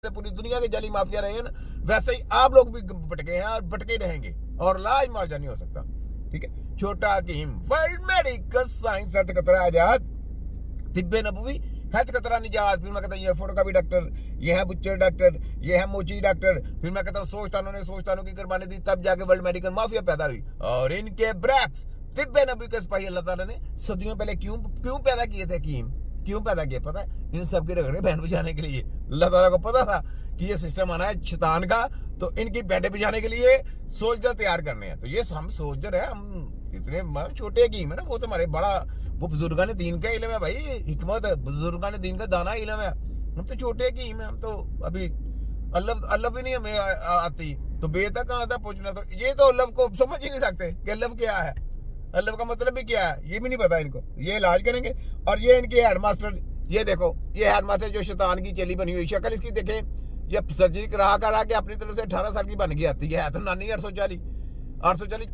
जैसे पूरी दुनिया के जाली माफिया रहे हैं ना, वैसे ही आप लोग भी भटके हैं और भटके रहेंगे और लाज मार्जा नहीं हो सकता। ठीक है, छोटा हकीम, वर्ल्ड मेडिकल साइंस हेल्थ कतरा आजाद, तिब्बे नबवी हेल्थ कतरा निजात। फिर मैं कहता हूँ ये फोटो का भी डॉक्टर, ये है बुच्चर डॉक्टर, ये है मोची डॉक्टर। फिर मैं कहता हूँ सोचतानों ने सोचतानों की कुर्बानी दी, तब जाके वर्ल्ड मेडिकल माफिया पैदा हुई। और इनके ब्रैक्स तिब्बे नबी के सिपाही अल्लाह ताला ने सदियों पहले क्यों पैदा किए थे हकीम, क्यों पैदा किए पता है? इन सब के रगड़े बहन बचाने के लिए। अल्लाह ताला को पता था कि ये सिस्टम आना है शैतान का, तो इनकी बैंडे बिछाने के लिए सोल्जर तैयार करने हैं। तो ये हम सोल्जर है, हम इतने छोटे हकीम है ना, वो तो हमारे बड़ा, वो बुजुर्गा ने दीन का इल्म है भाई, हिकमत है, बुजुर्गा ने दीन का दाना इल्म है। हम तो छोटे हकीम है, हम तो अभी अल्लाह भी नहीं हमें आती, तो बेता कहाँ था पूछना। तो ये तो अल्लाह को समझ ही नहीं सकते कि अल्लाह क्या है, अल्लाह का मतलब भी क्या है, ये भी नहीं पता इनको। ये इलाज करेंगे। और ये इनके हेडमास्टर, ये देखो ये हेडमास्टर जो शैतान की चेली बनी हुई, शक्ल इसकी देखे, ये सर्जरी करा के अपनी तरफ से 18 साल की बन गई आती है तो नानी 840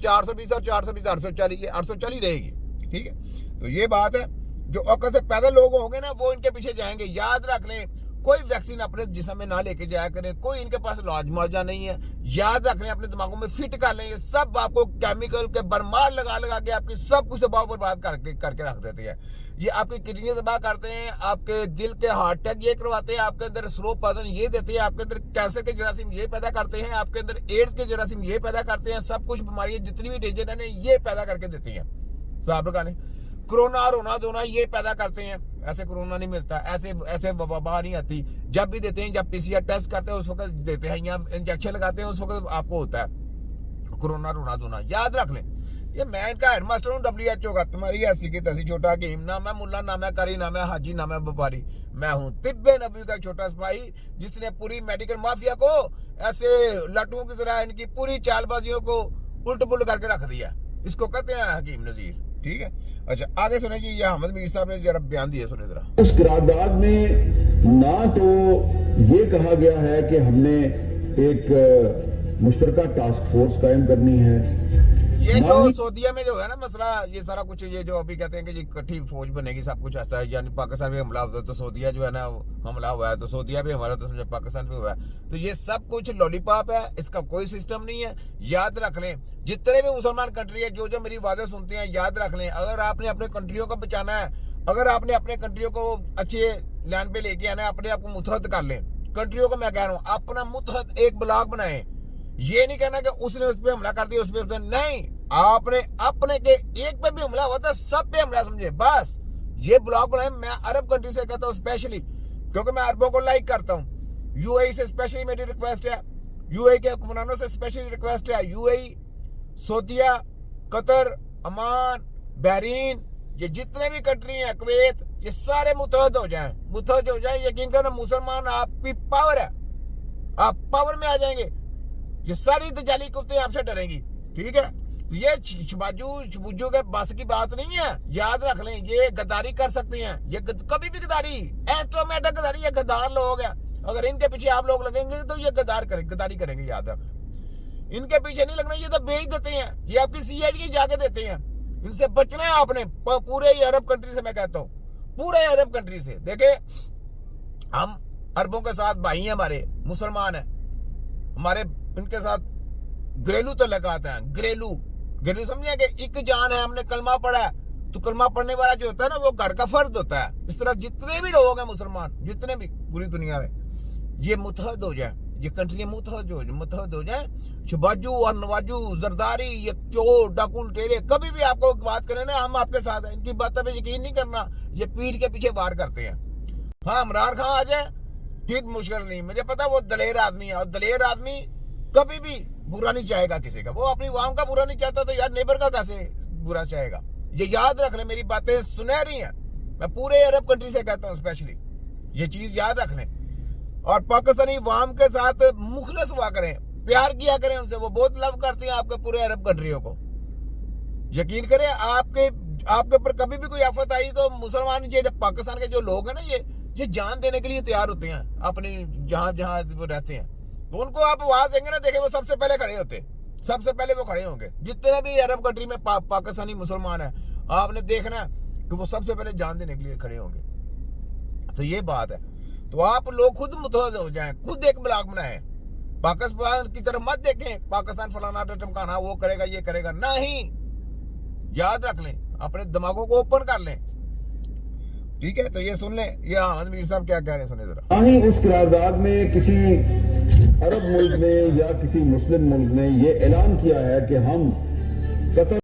420 और 420 840, ये 840 रहेगी। ठीक है, तो ये बात है। जो अकल से पैदा लोग होंगे ना, वो इनके पीछे जाएंगे। याद रख लें, कोई वैक्सीन अपने जिस्म में ना लेके जाया करें, कोई इनके पास इलाज मुआवजा नहीं है। याद रख लें, अपने दिमागों में फिट कर लें, ये सब आपको केमिकल के बरमार लगा के आपकी सब कुछ दबाव बर्बाद करके रख देते हैं। ये आपकी किडनी तबाह करते हैं, आपके दिल के हार्ट अटैक ये करवाते हैं, आपके अंदर स्लो पॉइजन ये देते हैं, आपके अंदर कैंसर के जरासीम ये पैदा करते हैं, आपके अंदर एड्स के जरासीम ये पैदा करते हैं। सब कुछ बीमारियां जितनी भी डेंजर है ये पैदा करके देती हैं साहब का ने। कोरोना रोना धोना ये पैदा करते हैं। ऐसे कोरोना नहीं मिलता, ऐसे वबा नहीं आती। जब भी देते हैं, जब पीसीआर टेस्ट करते हैं उस वक्त देते हैं, या इंजेक्शन लगाते हैं उस वक्त आपको होता है कोरोना रोना धोना। याद रख लें, ये मैं इनका हेडमास्टर हूँ WHO का, तुम्हारी ऐसी की तैसी छोटा हकीम, ना मैं मुल्ला, ना मैं करी, ना मैं हाजी, ना मैं व्यापारी। मैं हूँ तिब्बे नबी का छोटा सिपाही, जिसने पूरी मेडिकल माफिया को ऐसे लट्टुओं की तरह इनकी पूरी चालबाजियों को उल्ट पुल्ट करके रख दिया। इसको कहते हैं हकीम नजीर। ठीक है, अच्छा आगे सुने जी, ये अहमद मीर साहब ने जरा बयान दिया, सुने जरा। उस करारदाद में ना तो ये कहा गया है कि हमने एक मुश्तरका टास्क फोर्स कायम करनी है, ये जो सऊदीया में जो है ना मसला, ये सारा कुछ, ये जो अभी कहते हैं कि इकट्ठी फौज बनेगी, सब कुछ ऐसा है, यानी पाकिस्तान भी हमला होता है तो सऊदीया जो है ना हमला हुआ है, तो सऊदीया भी हमारा तो समझे पाकिस्तान भी हुआ है। तो ये सब कुछ लॉलीपॉप है, इसका कोई सिस्टम नहीं है। याद रख लें, जितने भी मुसलमान कंट्री है, जो मेरी आवाज़ें सुनते हैं, याद रख लें, अगर आपने अपने कंट्रियों को बचाना है, अगर आपने अपने कंट्रियों को अच्छे लैंड पे लेके आना है, अपने आप को मुतहद कर लें। कंट्रियों को मैं कह रहा हूँ, अपना मुतहद एक ब्लॉक बनाए। ये नहीं कहना कि उसने उस पर हमला कर दिया, उस पर नहीं, आपने अपने के एक पे भी हमला हुआ था, सब पे हमला समझे, बस ये ब्लॉक बनाए। मैं अरब कंट्री से कहता हूँ स्पेशली, क्योंकि मैं अरबों को लाइक करता हूँ। यूएई से स्पेशली मेरी रिक्वेस्ट है, यूएई के हुक्मरानों से स्पेशली रिक्वेस्ट है, यूएई, सऊदीया, कतर, अमान, बहरीन, ये जितने भी कंट्री हैं, कुवैत, ये सारे मुतहद हो जाएं। यकीन करो, मुसलमान आपकी पावर है, आप पावर में आ जाएंगे। ये सारी दजाली कुत्ते आपसे डरेंगी। ठीक है, तो ये छबाजू के बस की बात नहीं है। याद रख लें, ये गद्दारी कर सकते हैं, ये कभी भी गद्दारी, एस्ट्रोमेटिक गद्दारी, ये गद्दार लोग हैं। अगर इनके पीछे आप लोग लगेंगे तो ये गद्दारी करेंगे। याद रख लें, इनके पीछे नहीं लगना, ये तो बेच देते हैं, ये आपकी CID जाके देते हैं। इनसे बचना है आपने, पूरे अरब कंट्री से मैं कहता हूँ, पूरे अरब कंट्री से। देखे, हम अरबों के साथ भाई हैं, हमारे मुसलमान हैं, हमारे इनके साथ घरेलू तल्लुकात हैं। घरेलू समझिए कि एक जान है, हमने कलमा पढ़ा है, तो कलमा पढ़ने वाला जो होता है ना, वो घर का फर्द होता है। इस तरह जितने भी लोग हैं मुसलमान, जितने भी पूरी दुनिया में, ये मुतहद हो जाए, ये कंट्री मुतहद हो जाए। शबाजू और नवाजू, जरदारी, ये चोर डाकू टेरे, कभी भी आपको बात करें ना, हम आपके साथ हैं। इनकी बातों पे यकीन नहीं करना, ये पीठ के पीछे वार करते हैं। हाँ, इमरान खान आ जाए, ठीक, मुश्किल नहीं, मुझे पता वो दलेर आदमी है, और दलेर आदमी कभी भी बुरा नहीं चाहेगा किसी का। वो अपनी वाम का बुरा नहीं चाहता, तो यार नेबर का कैसे बुरा चाहेगा। ये याद रख ले, मेरी बातें सुनहरी हैं, मैं पूरे अरब कंट्री से कहता हूँ स्पेशली, ये चीज याद रख लें। और पाकिस्तानी वाम के साथ मुखलस हुआ करें, प्यार किया करें उनसे, वो बहुत लव करती हैं आपके पूरे अरब कंट्रियों को। यकीन करें, आपके ऊपर कभी भी कोई आफत आई तो मुसलमान, ये पाकिस्तान के जो लोग हैं ना, ये जान देने के लिए तैयार होते हैं अपनी जहां वो रहते हैं। तो उनको आप आवाज देंगे ना, देखें वो सबसे पहले खड़े होते, सबसे पहले वो खड़े होंगे। जितने भी अरब कंट्री में पाकिस्तानी मुसलमान है, आपने देखना कि वो सबसे पहले जान देने के लिए खड़े होंगे। तो ये बात है। तो आप लोग खुद मुतहद हो जाएं, खुद एक ब्लॉग बनाएं, पाकिस्तान की तरफ मत देखें पाकिस्तान फलाना टमकाना वो करेगा ये करेगा, नहीं, याद रख लें, अपने दिमागों को ओपन कर लें, ठीक है। तो ये सुन लें, ये अहमद मीर साहब क्या कह रहे हैं, सुने जरा। ना ही उस करारदाद में किसी अरब मुल्क ने या किसी मुस्लिम मुल्क ने ये ऐलान किया है कि हम कतर